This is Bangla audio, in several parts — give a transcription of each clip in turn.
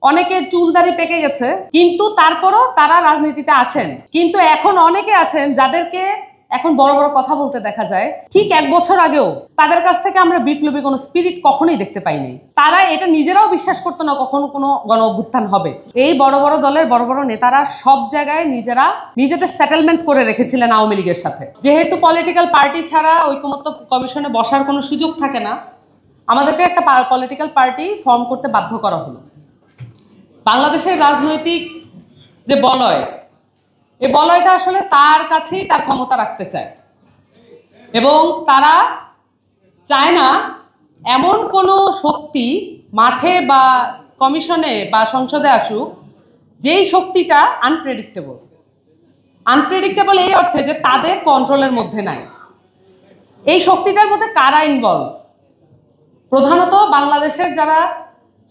অনেকের চুলদাড়ি পেকে গেছে, কিন্তু তারপরও তারা রাজনীতিতে আছেন। কিন্তু এখন অনেকে আছেন যাদেরকে এখন বড় বড় কথা বলতে দেখা যায়। ঠিক 1 বছর আগেও তাদের কাছ থেকে আমরা বিপ্লবী কোনো স্পিরিট কখনোই দেখতে পাইনি। তারা এটা নিজেরাও বিশ্বাস করতো না কখনো কোনো গণ অভ্যুত্থান হবে। এই বড় বড় দলের বড় বড় নেতারা সব জায়গায় নিজেদের সেটেলমেন্ট করে রেখেছিলেন আওয়ামী লীগের সাথে। যেহেতু পলিটিক্যাল পার্টি ছাড়া ঐকমত্য কমিশনে বসার কোনো সুযোগ থাকে না, আমাদেরকে একটা পলিটিক্যাল পার্টি ফর্ম করতে বাধ্য করা হলো। বাংলাদেশের রাজনৈতিক যে বলয়, এই বলয়টা আসলে তার কাছেই তার ক্ষমতা রাখতে চায়, এবং তারা চায় না এমন কোনো শক্তি মাঠে বা কমিশনে বা সংসদে আসুক যেই শক্তিটা আনপ্রেডিক্টেবল এই অর্থে যে তাদের কন্ট্রোলের মধ্যে নাই। এই শক্তিটার মধ্যে কারা ইনভলভ? প্রধানত বাংলাদেশের যারা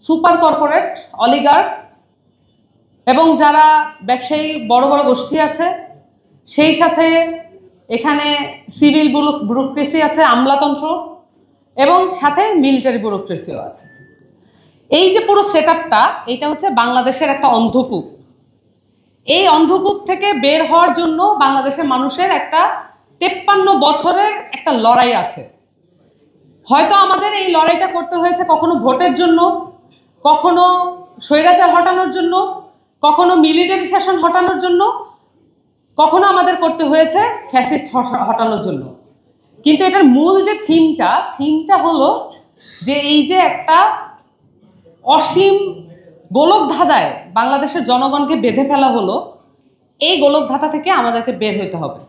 সুপার কর্পোরেট অলিগার্ক এবং যারা ব্যবসায়ী বড় বড় গোষ্ঠী আছে, সেই সাথে এখানে সিভিল ব্যুরোক্রেসি আছে, আমলাতন্ত্র, এবং সাথে মিলিটারি ব্যুরোক্রেসিও আছে। এই যে পুরো সেটআপটা, এটা হচ্ছে বাংলাদেশের একটা অন্ধকূপ। এই অন্ধকূপ থেকে বের হওয়ার জন্য বাংলাদেশের মানুষের একটা 53 বছরের একটা লড়াই আছে। হয়তো আমাদের এই লড়াইটা করতে হয়েছে কখনো ভোটের জন্য, কখনো স্বৈরাচার হটানোর জন্য, কখনো মিলিটারি শাসন হটানোর জন্য, কখনো আমাদের করতে হয়েছে ফ্যাসিস্ট হটানোর জন্য। কিন্তু এটার মূল যে থিমটা হলো যে এই যে একটা অসীম গোলকধাঁধায় বাংলাদেশের জনগণকে বেঁধে ফেলা হলো, এই গোলকধাঁধা থেকে আমাদেরকে বের হতে হবে।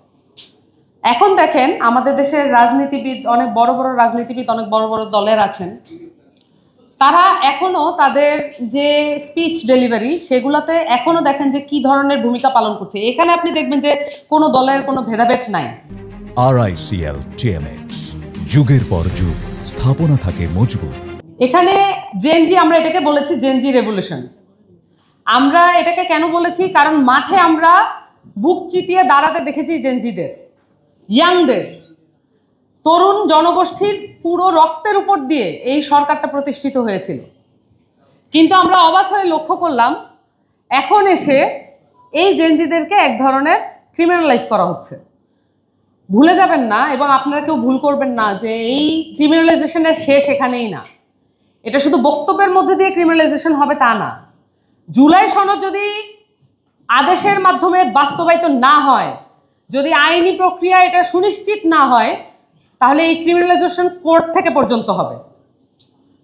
এখন দেখেন আমাদের দেশের রাজনীতিবিদ, অনেক বড় বড় রাজনীতিবিদ, অনেক বড় বড় দলের আছেন, তারা এখনো তাদের যে স্পিচ ডেলিভারি সেগুলোতে এখনো দেখেন যে কি ধরনের ভূমিকা পালন করছে। এখানে আপনি দেখবেন যে কোনো দলের কোনো ভেদাভেদ নাই। RICL TMX, যুগের পর যুগ স্থাপনা থাকে মজবুত। এখানে জেনজি, আমরা এটাকে বলেছি জেনজি রেভলিউশন। আমরা এটাকে কেন বলেছি? কারণ মাঠে আমরা বুক চিতিয়ে দাঁড়াতে দেখেছি জেনজিদের, ইয়াংদের, তরুণ জনগোষ্ঠীর পুরো রক্তের উপর দিয়ে এই সরকারটা প্রতিষ্ঠিত হয়েছিল। কিন্তু আমরা অবাক হয়ে লক্ষ্য করলাম এখন এসে এই জেনজিদেরকে এক ধরনের ক্রিমিনালাইজ করা হচ্ছে। ভুলে যাবেন না, এবং আপনারা কেউ ভুল করবেন না, যে এই ক্রিমিনালাইজেশনের শেষ এখানেই না। এটা শুধু বক্তব্যের মধ্যে দিয়ে ক্রিমিনালাইজেশন হবে তা না। জুলাই সনদ যদি আদেশের মাধ্যমে বাস্তবায়িত না হয়, যদি আইনি প্রক্রিয়া এটা সুনিশ্চিত না হয়, তাহলে এই ক্রিমিনালাইজেশন কোর্ট থেকে পর্যন্ত হবে।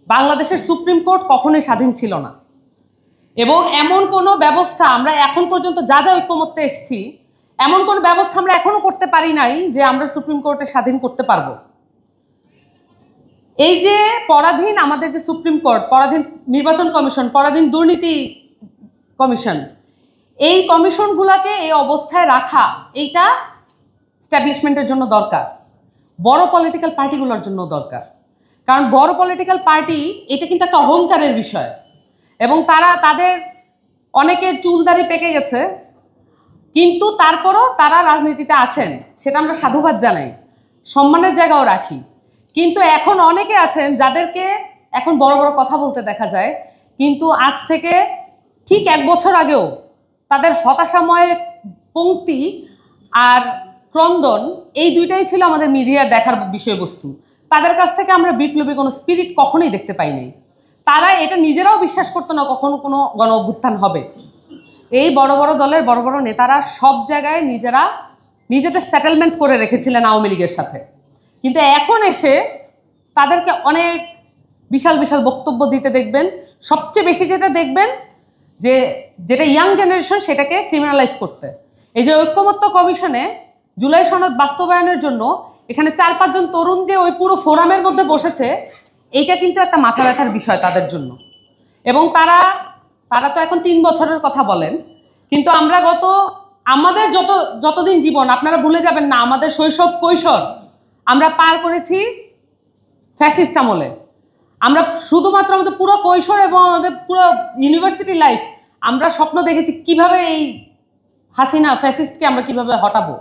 বাংলাদেশের সুপ্রিম কোর্ট কখনোই স্বাধীন ছিল না, এবং এমন কোনো ব্যবস্থা আমরা এখন পর্যন্ত যা ঐক্যমত্যে এসেছি, এমন কোনো ব্যবস্থা আমরা এখনো করতে পারি নাই যে আমরা সুপ্রিম কোর্টে স্বাধীন করতে পারবো। এই যে পরাধীন আমাদের যে সুপ্রিম কোর্ট, পরাধীন নির্বাচন কমিশন, পরাধীন দুর্নীতি কমিশন, এই কমিশনগুলোকে এই অবস্থায় রাখা, এইটা স্ট্যাবলিশমেন্টের জন্য দরকার, বড় পলিটিক্যাল পার্টিগুলোর জন্য দরকার। কারণ বড় পলিটিক্যাল পার্টি এটা কিন্তু একটা অহংকারের বিষয়, এবং তাদের অনেকের চুলদাড়ি পেকে গেছে, কিন্তু তারপরও তারা রাজনীতিতে আছেন, সেটা আমরা সাধুবাদ জানাই, সম্মানের জায়গাও রাখি। কিন্তু এখন অনেকে আছেন যাদেরকে এখন বড় বড় কথা বলতে দেখা যায়, কিন্তু আজ থেকে ঠিক 1 বছর আগেও তাদের হতাশাময় পংক্তি আর ক্রন্দন, এই দুইটাই ছিল আমাদের মিডিয়ার দেখার বিষয়বস্তু। তাদের কাছ থেকে আমরা বিপ্লবী কোনো স্পিরিট কখনোই দেখতে পাইনি। তারা এটা নিজেরাও বিশ্বাস করতো না কখনো কোনো গণ অভ্যুত্থান হবে। এই বড় বড় দলের বড় বড় নেতারা সব জায়গায় নিজেদের সেটেলমেন্ট করে রেখেছিলেন আওয়ামী লীগের সাথে। কিন্তু এখন এসে তাদেরকে অনেক বিশাল বিশাল বক্তব্য দিতে দেখবেন। সবচেয়ে বেশি যেটা দেখবেন যেটা ইয়াং জেনারেশন, সেটাকে ক্রিমিনালাইজ করতে। এই যে ঐক্যমত্য কমিশনে জুলাই সনদ বাস্তবায়নের জন্য এখানে 4-5 জন তরুণ যে ওই পুরো ফোরামের মধ্যে বসেছে, এইটা কিন্তু একটা মাথা ব্যথার বিষয় তাদের জন্য। এবং তারা তো এখন 3 বছরের কথা বলেন, কিন্তু আমরা আমাদের যতদিন জীবন, আপনারা ভুলে যাবেন না, আমাদের শৈশব কৈশোর আমরা পার করেছি ফ্যাসিস্ট আমলে। আমরা শুধুমাত্র আমাদের পুরো কৈশোর এবং আমাদের পুরো ইউনিভার্সিটি লাইফ আমরা স্বপ্ন দেখেছি কিভাবে এই হাসিনা ফ্যাসিস্টকে আমরা কিভাবে হটাবো,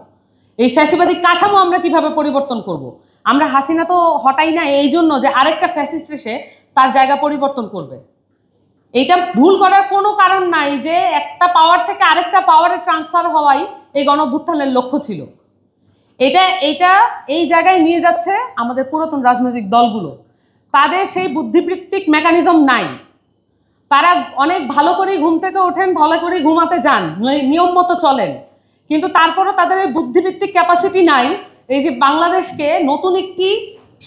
এই ফ্যাসিবাদী কাঠামো আমরা কিভাবে পরিবর্তন করব। আমরা হাসিনা তো হটাই না এই জন্য যে আরেকটা ফ্যাসিস্ট এসে তার জায়গা পরিবর্তন করবে। এইটা ভুল করার কোনো কারণ নাই যে একটা পাওয়ার থেকে আরেকটা পাওয়ারে ট্রান্সফার হওয়াই এই গণঅভ্যুত্থানের লক্ষ্য ছিল। এটা এই জায়গায় নিয়ে যাচ্ছে আমাদের পুরাতন রাজনৈতিক দলগুলো। তাদের সেই বুদ্ধিবৃত্তিক মেকানিজম নাই। তারা অনেক ভালো করেই ঘুম থেকে ওঠেন, ভালো করেই ঘুমাতে যান, নিয়ম মতো চলেন, কিন্তু তারপরও তাদের এই বুদ্ধিবৃত্তিক ক্যাপাসিটি নাই এই যে বাংলাদেশকে নতুন একটি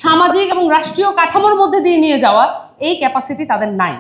সামাজিক এবং রাষ্ট্রীয় কাঠামোর মধ্যে দিয়ে নিয়ে যাওয়া, এই ক্যাপাসিটি তাদের নাই।